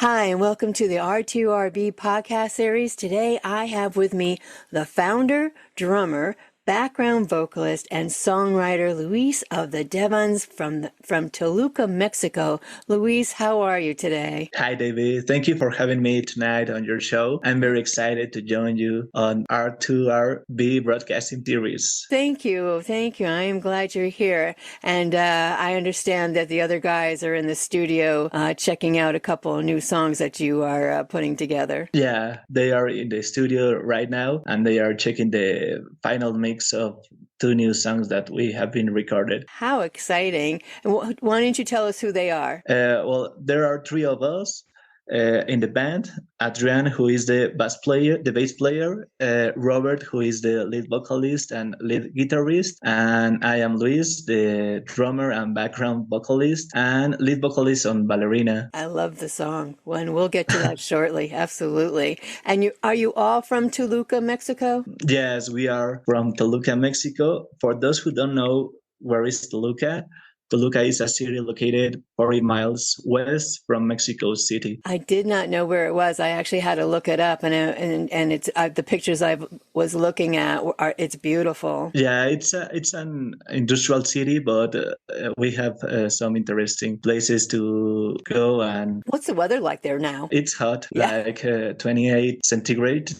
Hi, and welcome to the R2RB podcast series. Today I have with me the founder, drummer, background vocalist, and songwriter Luis of the Devons from Toluca, Mexico. Luis, how are you today? Hi, David. Thank you for having me tonight on your show. I'm very excited to join you on R2RB broadcasting series. Thank you. Thank you. I am glad you're here. And I understand that the other guys are in the studio checking out a couple of new songs that you are putting together. Yeah, they are in the studio right now and they are checking the final mix of two new songs that we have been recorded. How exciting. And why don't you tell us who they are? Well, there are three of us. In the band, Adrian, who is the bass player, Robert, who is the lead vocalist and lead guitarist, and I am Luis, the drummer and background vocalist and lead vocalist on Ballerina. I love the song. And we'll get to that shortly. Absolutely. And are you all from Toluca, Mexico? Yes, we are from Toluca, Mexico. For those who don't know where is Toluca, Toluca is a city located 40 miles west from Mexico City. I did not know where it was. I actually had to look it up, and it's the pictures I was looking at it's beautiful. Yeah, it's an industrial city, but we have some interesting places to go. And what's the weather like there now? It's hot, like 28 degrees centigrade.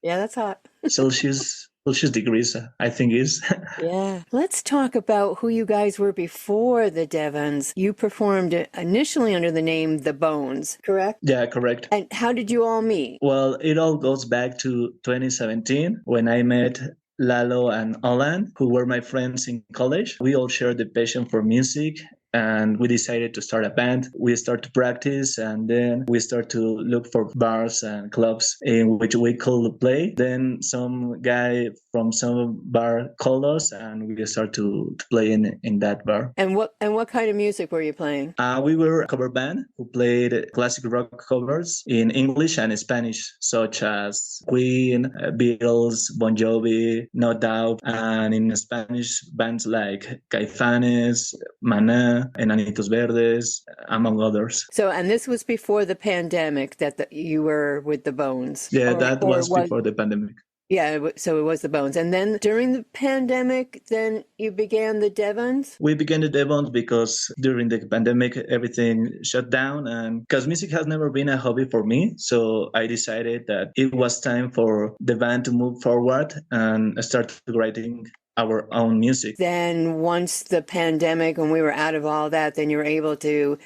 Yeah, that's hot. Celsius degrees, I think is. Yeah. Let's talk about who you guys were before the Devons. You performed initially under the name The Bones, correct? Yeah, correct. And how did you all meet? Well, it all goes back to 2017 when I met Lalo and Alan, who were my friends in college. We all shared the passion for music and we decided to start a band. We start to practice and then we start to look for bars and clubs in which we could play. Then some guy from some bar called us and we start to play in that bar. And what kind of music were you playing? We were a cover band who played classic rock covers in English and Spanish, such as Queen, Beatles, Bon Jovi, No Doubt, and in Spanish bands like Caifanes, Maná, Enanitos Verdes, among others. So, and this was before the pandemic that you were with the Bones? Yeah, that was before the pandemic. Yeah, so it was the Bones. And then during the pandemic, then you began the Devons? We began the Devons because during the pandemic, everything shut down. And because music has never been a hobby for me, so I decided that it was time for the band to move forward and start writing our own music. Then once the pandemic, when we were out of all that, then you were able to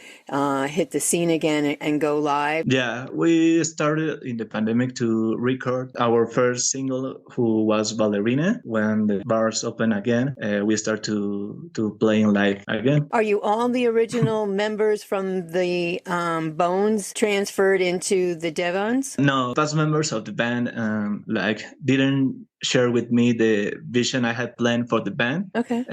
hit the scene again and go live. Yeah, we started in the pandemic to record our first single, who was Ballerina. When the bars open again, we start to playing live again. Are you all the original members from the Bones transferred into the Devons? No, past members of the band didn't share with me the vision I had planned for the band. Okay.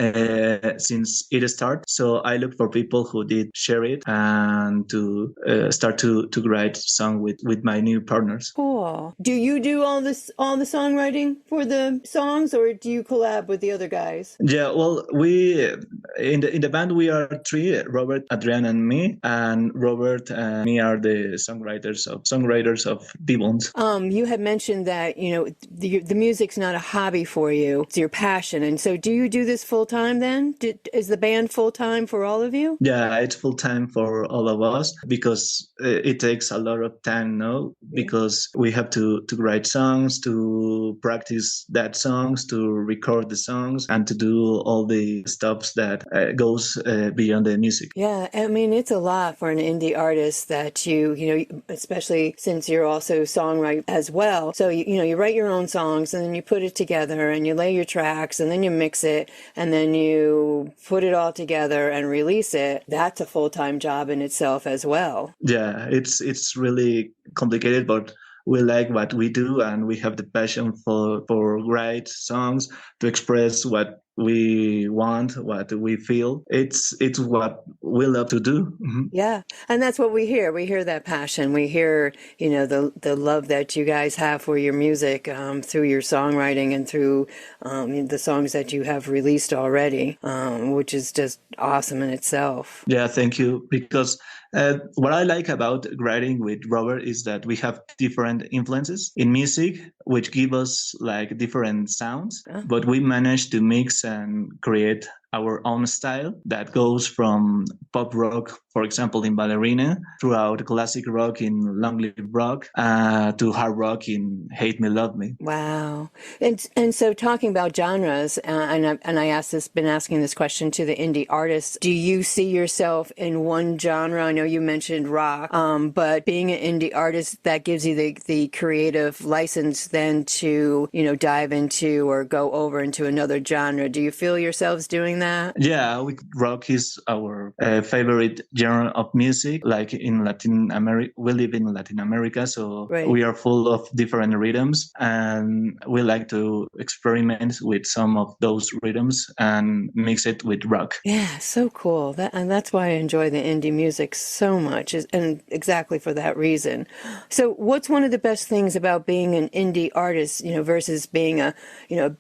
Since it started, so I look for people who did share it and to start to write song with my new partners. Cool. Do you do all the songwriting for the songs, or do you collab with the other guys? Yeah, well, we in the band we are three: Robert, Adrian, and me. And Robert and me are the songwriters of Devons. You had mentioned that the music's not a hobby for you; it's your passion. And so, do you do this full time? Then is the band full time for all of you? Yeah, it's full time for all of us because it takes a lot of time, no? Because we have to write songs, to practice that songs, to record the songs, and to do all the stuff that goes beyond the music. Yeah, I mean, it's a lot for an indie artist that you especially since you're also songwriter as well. So you write your own songs and then you put it together and you lay your tracks and then you mix it and then you put it all together and release it. That's a full-time job in itself as well. Yeah, it's really complicated, but we like what we do and we have the passion for write songs to express what we want, what we feel. It's what we love to do. Mm-hmm. Yeah, and that's what we hear. We hear that passion. We hear, the love that you guys have for your music through your songwriting and through the songs that you have released already, which is just awesome in itself. Yeah, thank you. Because What I like about writing with Robert is that we have different influences in music, which give us like different sounds, Uh, but we manage to mix and create our own style that goes from pop rock, for example, in Ballerina, throughout classic rock in Long Live Rock, to hard rock in Hate Me, Love Me. Wow. And so talking about genres, and I asked this, been asking this question to the indie artists. Do you see yourself in one genre? I know you mentioned rock, but being an indie artist, that gives you the creative license then to, dive into or go over into another genre. Do you feel yourselves doing that? Yeah, rock is our favorite genre of music. Like in Latin America, we live in Latin America, so Right. we are full of different rhythms, and we like to experiment with some of those rhythms and mix it with rock. Yeah, so cool. And that's why I enjoy the indie music so much, and exactly for that reason. So, what's one of the best things about being an indie artist, versus being a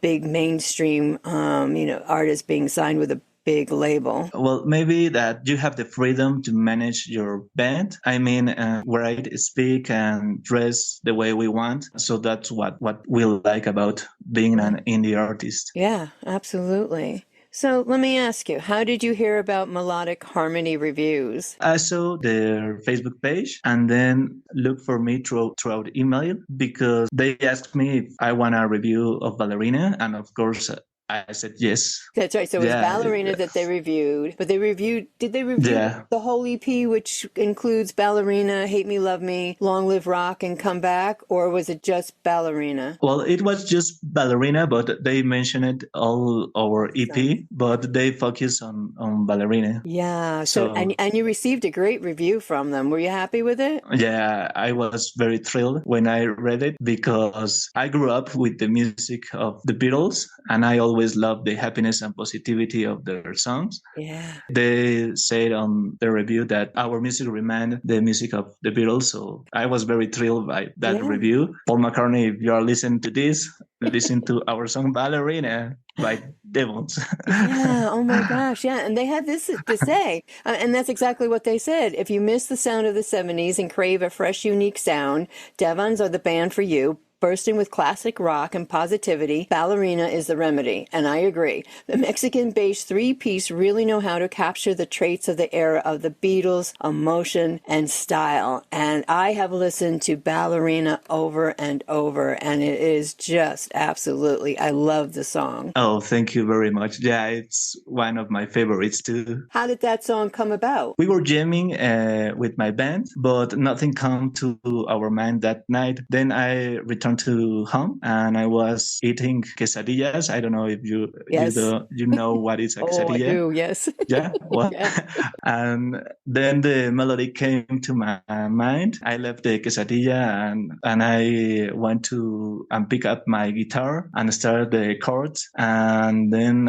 big mainstream, artist being signed with a big label? Well, maybe that you have the freedom to manage your band. I mean, write, speak, and dress the way we want. So that's what we like about being Right. an indie artist. Yeah, absolutely. So let me ask you, how did you hear about Melodic Harmony Reviews? I saw their Facebook page and then looked for me throughout email because they asked me if I want a review of Ballerina. And of course, I said yes. That's right. So it was Yeah. Ballerina that they reviewed, but did they review Yeah. the whole EP, which includes Ballerina, Hate Me, Love Me, Long Live Rock, and Come Back, or was it just Ballerina? Well, it was just Ballerina, but they mentioned all our EP, but they focus on Ballerina. Yeah. So, So and you received a great review from them. Were you happy with it? yeah, I was very thrilled when I read it because I grew up with the music of the Beatles and I always loved the happiness and positivity of their songs. Yeah. They said on the review that our music reminded the music of the Beatles. So I was very thrilled by that Yeah. review. Paul McCartney, if you are listening to this, listen to our song Ballerina by Devons. Yeah. Oh my gosh. Yeah. And they had this to say, and that's exactly what they said. If you miss the sound of the 70s and crave a fresh, unique sound, Devons are the band for you. Bursting with classic rock and positivity, Ballerina is the remedy. And I agree. The Mexican-based three-piece really know how to capture the traits of the era of the Beatles, emotion, and style. And I have listened to Ballerina over and over, and it is just absolutely, I love the song. Oh, thank you very much. Yeah, it's one of my favorites too. How did that song come about? We were jamming with my band, but nothing came to our mind that night. Then I returned to home and I was eating quesadillas. I don't know if Yes. you know what is a Oh, I quesadilla. do. Yes. Yeah, well, Yeah. and then the melody came to my mind. I left the quesadilla and I went to and pick up my guitar and start the chords. And then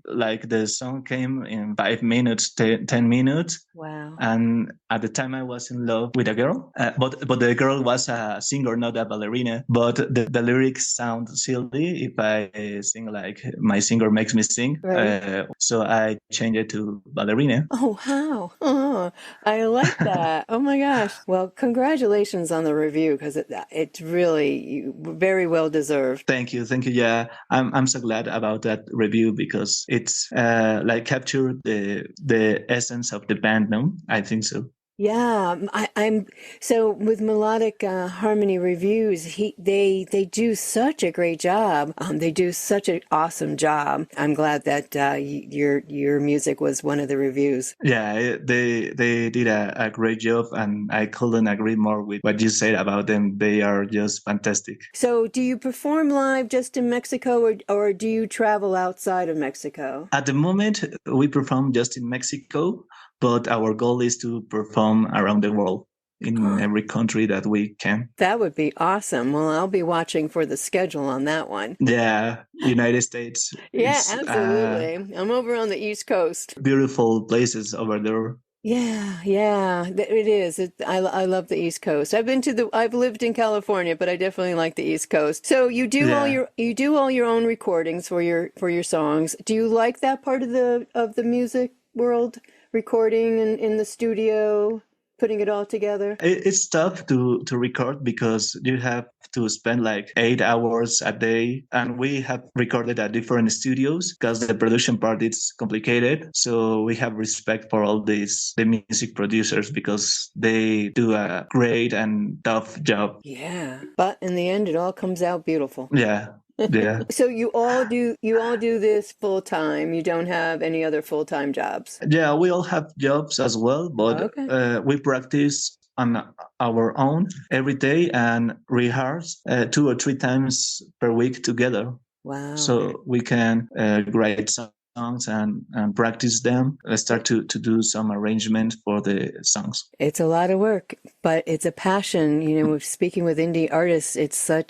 like the song came in 5 minutes, 10 minutes. Wow. And at the time, I was in love with a girl, but the girl was a singer, not a ballerina. But the lyrics sound silly if I sing like my singer makes me sing. Right. So I changed it to ballerina. Oh, how? Oh, I like that. Oh my gosh. Well, congratulations on the review because it's really very well deserved. Thank you, thank you. Yeah, I'm so glad about that review because it's like captured the essence of the band. No, I think so. Yeah, I'm so with melodic harmony reviews. They do such a great job. They do such an awesome job. I'm glad that your music was one of the reviews. Yeah, they did a great job, and I couldn't agree more with what you said about them. They are just fantastic. So, do you perform live just in Mexico, or do you travel outside of Mexico? At the moment, we perform just in Mexico, but our goal is to perform around the world in every country that we can. That would be awesome. Well, I'll be watching for the schedule on that one. Yeah, United States Yeah, is absolutely. I'm over on the East Coast. beautiful places over there. Yeah, it is. I love the East Coast. I've lived in California, but I definitely like the East Coast. So Yeah. you do all your own recordings for your songs. Do you like that part of the music world? recording in the studio, putting it all together? It's tough to record because you have to spend like 8 hours a day, and we have recorded at different studios because the production part is complicated. So we have respect for all these the music producers because they do a great and tough job. Yeah. But in the end, it all comes out beautiful. Yeah. Yeah. So you all do this full time. You don't have any other full-time jobs. Yeah, we all have jobs as well, but Okay. we practice on our own every day and rehearse 2 or 3 times per week together. Wow. So we can write songs and practice them. Start to do some arrangement for the songs. It's a lot of work, but it's a passion. Speaking with indie artists, it's a,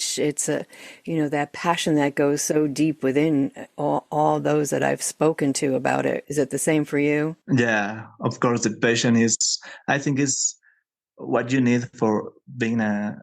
that passion that goes so deep within all those that I've spoken to about it. Is it the same for you? Yeah, of course, the passion is, I think, is what you need for being a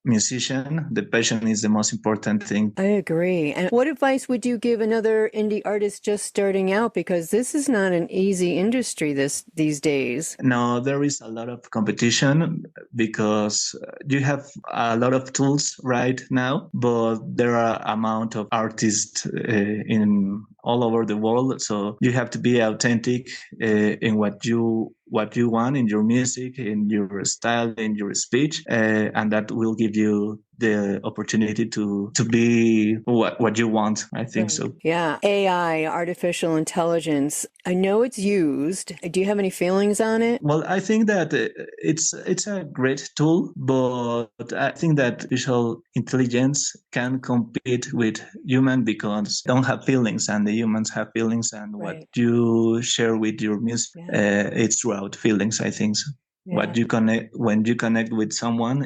musician. The passion is the most important thing. I agree. And what advice would you give another indie artist just starting out? Because this is not an easy industry these days. No, there is a lot of competition because you have a lot of tools right now, but there are amount of artists in all over the world. So you have to be authentic in what you want in your music, in your style, in your speech, and that will give you the opportunity to be what you want. I think so. Yeah. AI, artificial intelligence. I know it's used. Do you have any feelings on it? Well, I think that it's a great tool, but I think that artificial intelligence can compete with human because they don't have feelings, and the humans have feelings, and what Right. you share with your music, Yeah. it's throughout feelings. I think so. Yeah. What you connect when you connect with someone,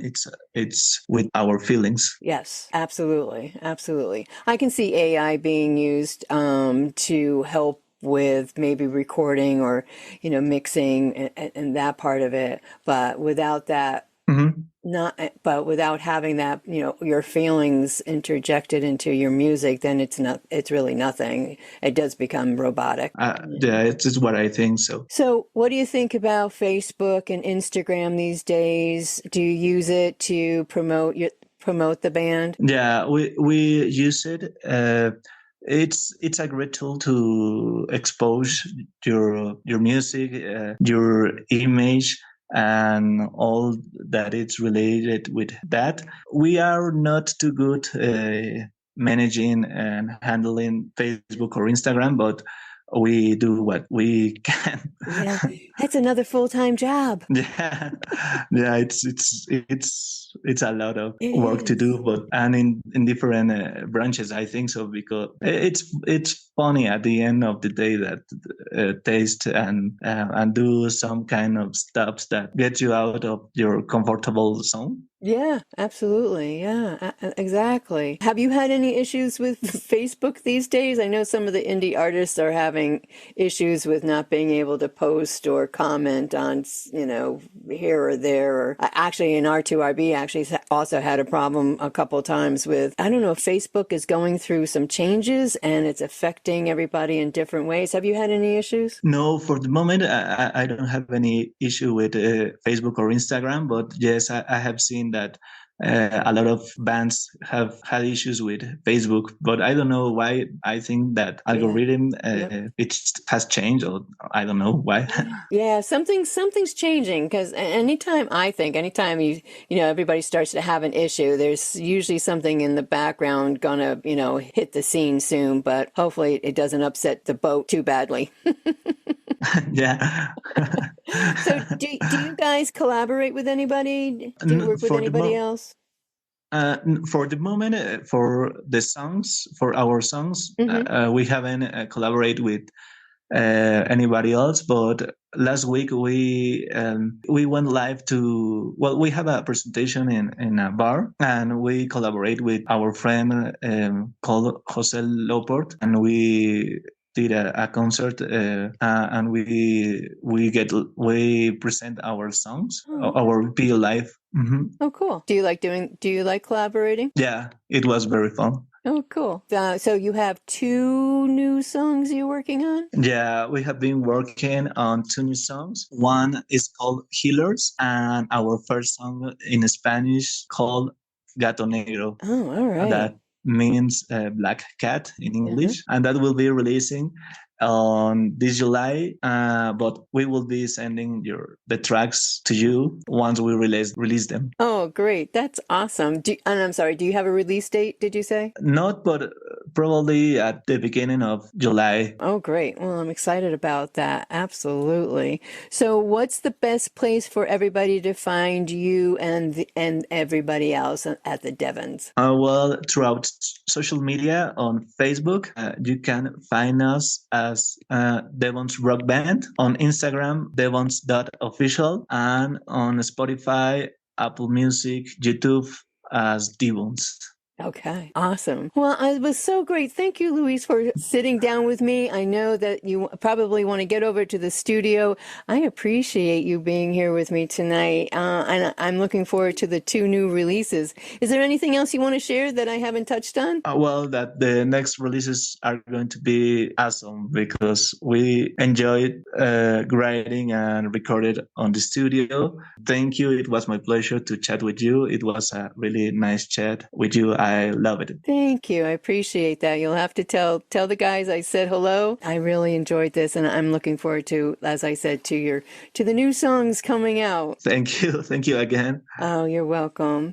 it's with our feelings. Yes, absolutely. Absolutely. I can see AI being used to help with maybe recording or, mixing and that part of it. But without that, Mm-hmm. but without having that, your feelings interjected into your music, then it's really nothing. It does become robotic. Yeah, it's what I think so. So, what do you think about Facebook and Instagram these days? Do you use it to promote the band? Yeah, we use it. It's a great tool to expose your music, your image, and all that it's related with that. We are not too good managing and handling Facebook or Instagram, but we do what we can. Yeah, that's another full-time job. Yeah, yeah, it's a lot of It work to is. do, but and in different branches, I think so, because it's funny at the end of the day that taste and do some kind of stuff that get you out of your comfortable zone. Yeah, absolutely. Yeah, exactly. Have you had any issues with Facebook these days? I know some of the indie artists are having issues with not being able to post or comment on, here or there. Or actually, in R2RB, actually also had a problem a couple of times with, I don't know if Facebook is going through some changes and it's affecting everybody in different ways. Have you had any issues? No, for the moment, I don't have any issue with Facebook or Instagram, but yes, I have seen that a lot of bands have had issues with Facebook, but I don't know why. I think that algorithm Yep. it has changed, or I don't know why. Yeah, something's changing because anytime everybody starts to have an issue, there's usually something in the background gonna, hit the scene soon, but hopefully it doesn't upset the boat too badly. Yeah. So do you guys collaborate with anybody? Do you work with For the anybody else? for the moment, for the songs, for our songs, Hmm. we haven't collaborated with anybody else. But last week we went live to, well, we have a presentation in a bar, and we collaborate with our friend called Jose Loport, and we did a concert, and we present our songs, our real life. Mm-hmm. Oh, cool. Do you like collaborating? Yeah, it was very fun. Oh, cool. So you have 2 new songs you're working on? Yeah, we have been working on 2 new songs. One is called Healers, and our first song in Spanish called Gato Negro. Oh, all right. That means black cat in English, and that will be releasing on this July. But we will be sending the tracks to you once we release them. Oh, great. That's awesome. And I'm sorry, do you have a release date, did you say? Not, but probably at the beginning of July. Oh, great. Well, I'm excited about that. Absolutely. So what's the best place for everybody to find you and everybody else at the Devons? Well, throughout social media on Facebook, you can find us as Devons Rock Band, on Instagram, devons.official, and on Spotify, Apple Music, YouTube as Devons. Okay, awesome. Well, it was so great. Thank you, Luis, for sitting down with me. I know that you probably want to get over to the studio. I appreciate you being here with me tonight, and I'm looking forward to the 2 new releases. Is there anything else you want to share that I haven't touched on? Well, that the next releases are going to be awesome because we enjoyed writing and recorded on the studio. Thank you. It was my pleasure to chat with you. It was a really nice chat with you. I love it. Thank you. I appreciate that. You'll have to tell the guys I said hello. I really enjoyed this, and I'm looking forward to, as I said, to the new songs coming out. Thank you. Thank you again. Oh, you're welcome.